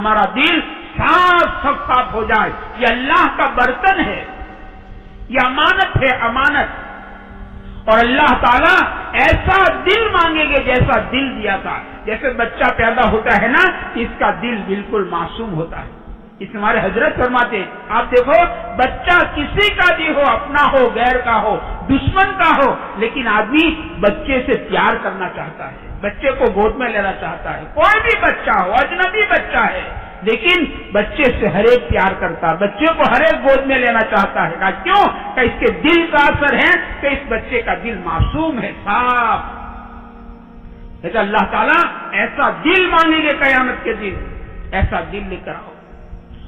ہمارا دل صاف ہو جائے. یہ اللہ کا برتن ہے, یہ امانت ہے, امانت. اور اللہ تعالیٰ ایسا دل مانگیں گے جیسا دل دیا تھا. جیسے بچہ پیدا ہوتا ہے نا, اس کا دل بالکل معصوم ہوتا ہے. اس ہمارے حضرت فرماتے, آپ دیکھو بچہ کسی کا بھی ہو, اپنا ہو, غیر کا ہو, دشمن کا ہو, لیکن آدمی بچے سے پیار کرنا چاہتا ہے, بچے کو گود میں لینا چاہتا ہے. کوئی بھی بچہ ہو, اجنبی بچہ ہے, لیکن بچے سے ہر ایک پیار کرتا, بچے کو ہر ایک گود میں لینا چاہتا ہے. کیوں؟ کہ اس کے دل کا اثر ہے کہ اس بچے کا دل معصوم ہے, صاف. لیکن اللہ تعالیٰ ایسا دل مانگیں گے قیامت کے دن, ایسا دل لے کر آؤ.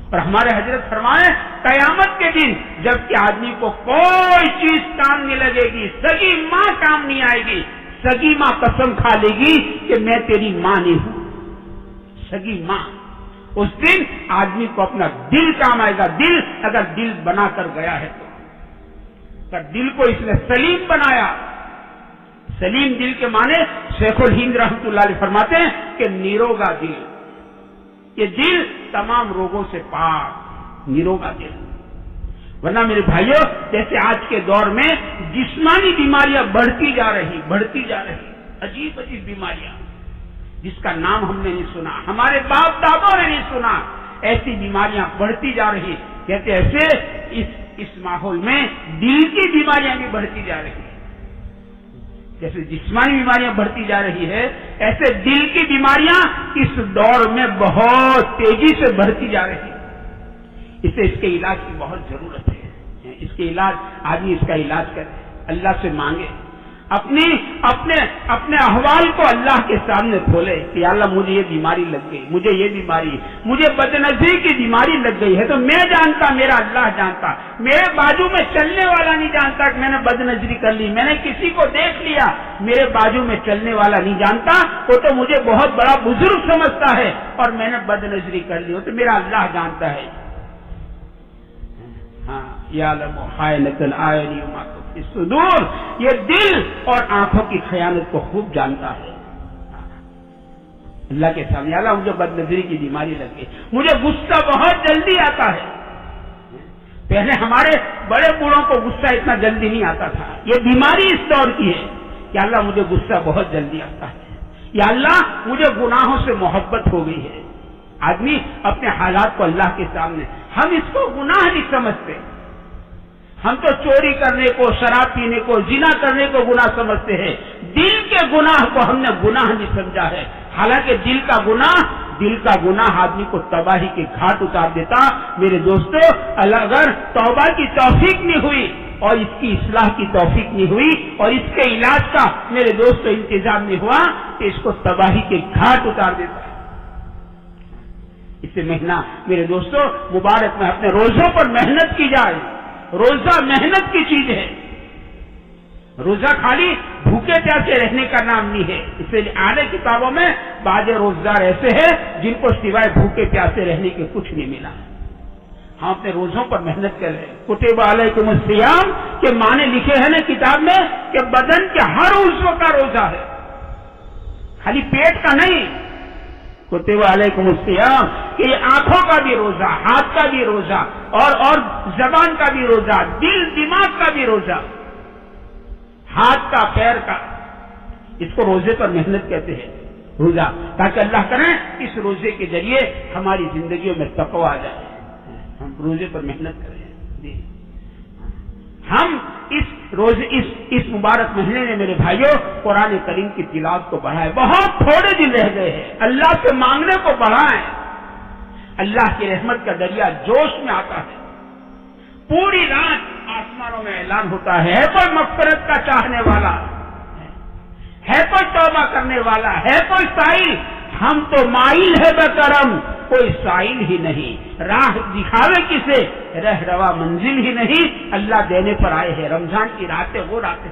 اور ہمارے حضرت فرمائے قیامت کے دن جب کہ آدمی کو کوئی چیز کام نہیں لگے گی, سگی ماں کام نہیں آئے گی, سگی ماں قسم کھا لے گی کہ میں تیری ماں نہیں ہوں, سگی ماں. اس دن آدمی کو اپنا دل کام آئے گا. دل اگر دل بنا کر گیا ہے تو دل کو اس نے سلیم بنایا. سلیم دل کے معنی شیخ الہند رحمۃ اللہ علیہ فرماتے ہیں کہ نیروگا دل. یہ دل تمام روگوں سے پاک, نیروگا دل. ورنہ میرے بھائیوں, جیسے آج کے دور میں جسمانی بیماریاں بڑھتی جا رہی, عجیب عجیب بیماریاں جس کا نام ہم نے نہیں سنا, ہمارے باپ دادوں نے نہیں سنا, ایسی بیماریاں بڑھتی جا رہی. کہتے ایسے اس ماحول میں دل کی بیماریاں بھی بڑھتی جا رہی. جیسے جسمانی بیماریاں بڑھتی جا رہی ہے, ایسے دل کی بیماریاں اس دور میں بہت تیزی سے بڑھتی جا رہی. اس کے علاج کی بہت ضرورت ہے. اس کے علاج, آدمی اس کا علاج کرے, اللہ سے مانگے, اپنے احوال کو اللہ کے سامنے کھولے کہ یا اللہ مجھے یہ بیماری لگ گئی, مجھے یہ بیماری, مجھے بدنظری کی بیماری لگ گئی ہے. تو میں جانتا, میرا اللہ جانتا, میرے بازو میں چلنے والا نہیں جانتا کہ میں نے بدنظری کر لی, میں نے کسی کو دیکھ لیا, میرے بازو میں چلنے والا نہیں جانتا, وہ تو مجھے بہت بڑا بزرگ سمجھتا ہے اور میں نے بدنظری کر لی, وہ تو میرا اللہ جانتا ہے. ہاں, یعلم خائنۃ الاعین وما تخفی الصدور. یہ دل اور آنکھوں کی خیانت کو خوب جانتا ہے. اللہ کے سامنے, اللہ مجھے بدنظری کی بیماری لگ گئی, مجھے غصہ بہت جلدی آتا ہے. پہلے ہمارے بڑے بوڑھوں کو غصہ اتنا جلدی نہیں آتا تھا. یہ بیماری اس دور کی ہے کہ اللہ مجھے غصہ بہت جلدی آتا ہے, یا اللہ مجھے گناہوں سے محبت ہو گئی ہے. آدمی اپنے حالات کو اللہ کے سامنے, ہم اس کو گناہ نہیں سمجھتے, ہم تو چوری کرنے کو, شراب پینے کو, زنا کرنے کو گناہ سمجھتے ہیں. دل کے گناہ کو ہم نے گناہ نہیں سمجھا ہے. حالانکہ دل کا گناہ آدمی کو تباہی کے گھاٹ اتار دیتا. میرے دوستو, اگر توبہ کی توفیق نہیں ہوئی اور اس کی اصلاح کی توفیق نہیں ہوئی اور اس کے علاج کا میرے دوستو انتظام نہیں ہوا تو اس کو تباہی کے گھاٹ اتار دیتا ہے. اس سے مہینہ میرے دوستو مبارک میں اپنے روزوں پر محنت کی جائے. روزہ محنت کی چیز ہے. روزہ خالی بھوکے پیاسے رہنے کا نام نہیں ہے. اس لیے آنے کتابوں میں بعض روزدار ایسے ہیں جن کو سوائے بھوکے پیاسے رہنے کے کچھ نہیں ملا. ہم اپنے روزوں پر محنت کر رہے ہیں. کتب علیکم الصیام کے معنی لکھے ہیں نا کتاب میں کہ بدن کے ہر عضو کا روزہ ہے, خالی پیٹ کا نہیں. کتب علیکم الصیام کہ یہ آنکھوں کا بھی روزہ, ہاتھ کا بھی روزہ, اور زبان کا بھی روزہ, دل دماغ کا بھی روزہ, ہاتھ کا, پیر کا. اس کو روزے پر محنت کہتے ہیں, روزہ, تاکہ اللہ کرے اس روزے کے ذریعے ہماری زندگیوں میں تقوی آ جائے. ہم روزے پر محنت کریں. ہم اس مبارک مہینے میں میرے بھائیوں قرآن کریم کی تلاوت کو بڑھائیں. بہت تھوڑے دن رہ گئے ہیں, اللہ سے مانگنے کو بڑھائیں. اللہ کی رحمت کا دریا جوش میں آتا ہے. پوری رات آسمانوں میں اعلان ہوتا ہے کوئی مغفرت کا چاہنے والا ہے, کوئی توبہ کرنے والا ہے, کوئی سائل. ہم تو مائل ہے بکرم, کوئی سائل ہی نہیں. راہ دکھاوے کسے, رہ روا منزل ہی نہیں. اللہ دینے پر آئے ہیں. رمضان کی راتیں وہ راتیں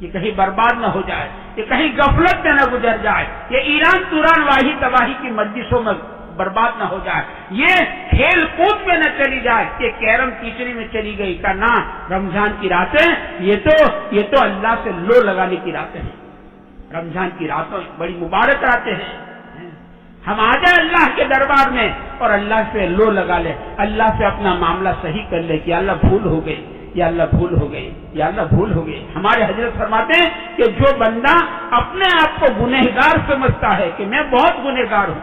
یہ کہیں برباد نہ ہو جائے, یہ کہیں غفلت میں نہ گزر جائے, یہ ایران توران واہی تباہی کی مجلسوں میں برباد نہ ہو جائے, یہ کھیل کود میں نہ چلی جائے, یہ کیرم کیچڑی میں چلی گئی کا نام رمضان کی راتیں. یہ تو اللہ سے لو لگانے کی راتیں ہیں. رمضان کی راتوں بڑی مبارک راتیں ہیں. ہم آ جائیں اللہ کے دربار میں اور اللہ سے لو لگا لے، اللہ سے اپنا معاملہ صحیح کر لے کہ اللہ بھول ہو گئی، یا اللہ بھول ہو گئی، یا اللہ بھول ہو گئی۔ ہمارے حضرت فرماتے ہیں کہ جو بندہ اپنے آپ کو گنہگار سمجھتا ہے کہ میں بہت گنہگار ہوں،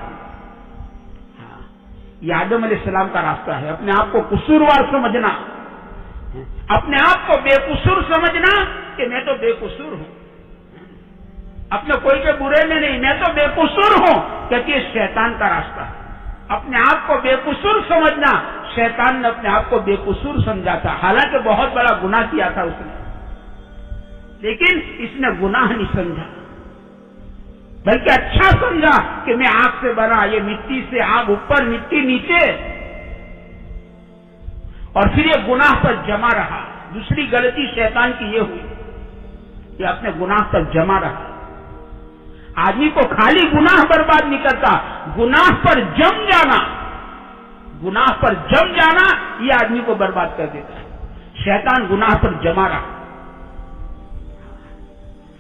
یہ آدم علیہ السلام کا راستہ ہے، اپنے آپ کو قصوروار سمجھنا، اپنے آپ کو بے قصور سمجھنا کہ میں تو بے قصور ہوں، اپنے کوئی کے برے میں نہیں، میں تو بے قصور ہوں، کیونکہ یہ شیطان کا راستہ ہے۔ اپنے آپ کو بے قصور سمجھنا، شیطان نے اپنے آپ کو بے قصور سمجھا تھا، حالانکہ بہت بڑا گناہ کیا تھا اس نے، لیکن اس نے گناہ نہیں سمجھا، بلکہ اچھا سمجھا کہ میں آگ سے بنا، یہ مٹی سے آگ اوپر مٹی نیچے، اور پھر یہ گناہ پر جمع رہا۔ دوسری غلطی شیطان کی یہ ہوئی کہ اپنے گناہ پر جمع رہا۔ آدمی کو خالی گناہ برباد نہیں کرتا، گناہ پر جم جانا، گناہ پر جم جانا یہ آدمی کو برباد کر دیتا ہے۔ شیطان گناہ پر جمع رہا،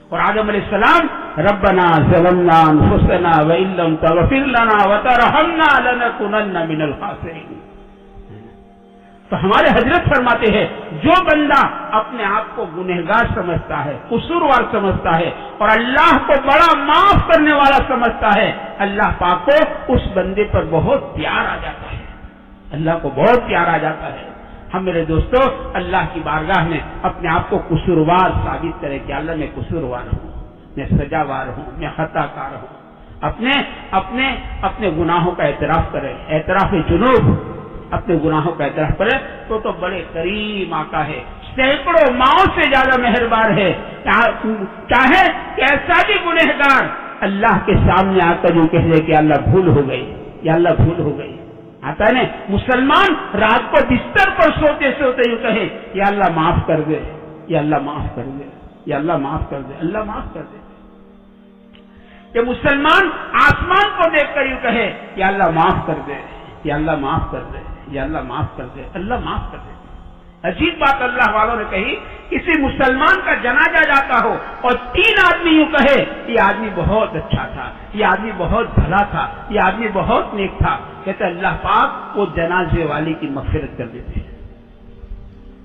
اور آدم علیہ السلام ربنا ظلمنا انفسنا وان لم تغفر لنا وترحمنا لنكونن من الخاسرین۔ تو ہمارے حضرت فرماتے ہیں جو بندہ اپنے آپ کو گنہگار سمجھتا ہے، قصوروار سمجھتا ہے، اور اللہ کو بڑا معاف کرنے والا سمجھتا ہے، اللہ پاک کو اس بندے پر بہت پیار آ جاتا ہے، اللہ کو بہت پیار آ جاتا ہے۔ ہم میرے دوستو اللہ کی بارگاہ میں اپنے آپ کو قصوروار ثابت کریں کہ اللہ میں قصوروار ہوں، میں سزاوار ہوں، میں خطا کار ہوں، اپنے گناہوں کا اعتراف کریں، اعتراف جنوب، اپنے گناہوں کا اعتراف کرے تو بڑے کریم آقا ہے، سینکڑوں ماؤں سے زیادہ مہربان ہے۔ چاہے کیسا بھی گنہگار اللہ کے سامنے آ کر یوں کہہ دے کہ اللہ بھول ہو گئی، یا اللہ بھول ہو گئی، آتا ہے نا مسلمان رات کو بستر پر سوتے سوتے یوں کہے یا اللہ معاف کر دے، یا اللہ معاف کر دے، یا اللہ معاف کر دے، اللہ معاف کر دے۔ کہ مسلمان آسمان کو دیکھ کر یوں کہے یا اللہ معاف کر دے، یا اللہ معاف کر دے، یا اللہ معاف کر دے، اللہ معاف کر دے۔ عجیب بات اللہ والوں نے کہی، کسی مسلمان کا جنازہ جاتا ہو اور 3 آدمی یوں کہے یہ آدمی بہت اچھا تھا، یہ آدمی بہت بھلا تھا، یہ آدمی بہت نیک تھا، کہتے اللہ پاک وہ جنازے والی کی مغفرت کر دیتے ہیں۔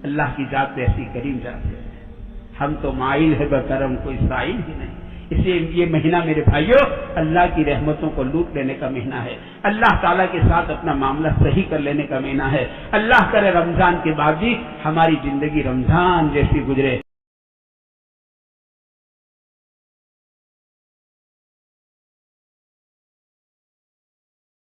اللہ کی ذات ایسی کریم ذات ہے، ہم تو مائل ہے بکرم کوئی سائل ہی نہیں۔ اس لیے یہ مہینہ میرے بھائیوں اللہ کی رحمتوں کو لوٹ لینے کا مہینہ ہے، اللہ تعالیٰ کے ساتھ اپنا معاملہ صحیح کر لینے کا مہینہ ہے۔ اللہ کرے رمضان کے بعد بھی ہماری زندگی رمضان جیسی گزرے۔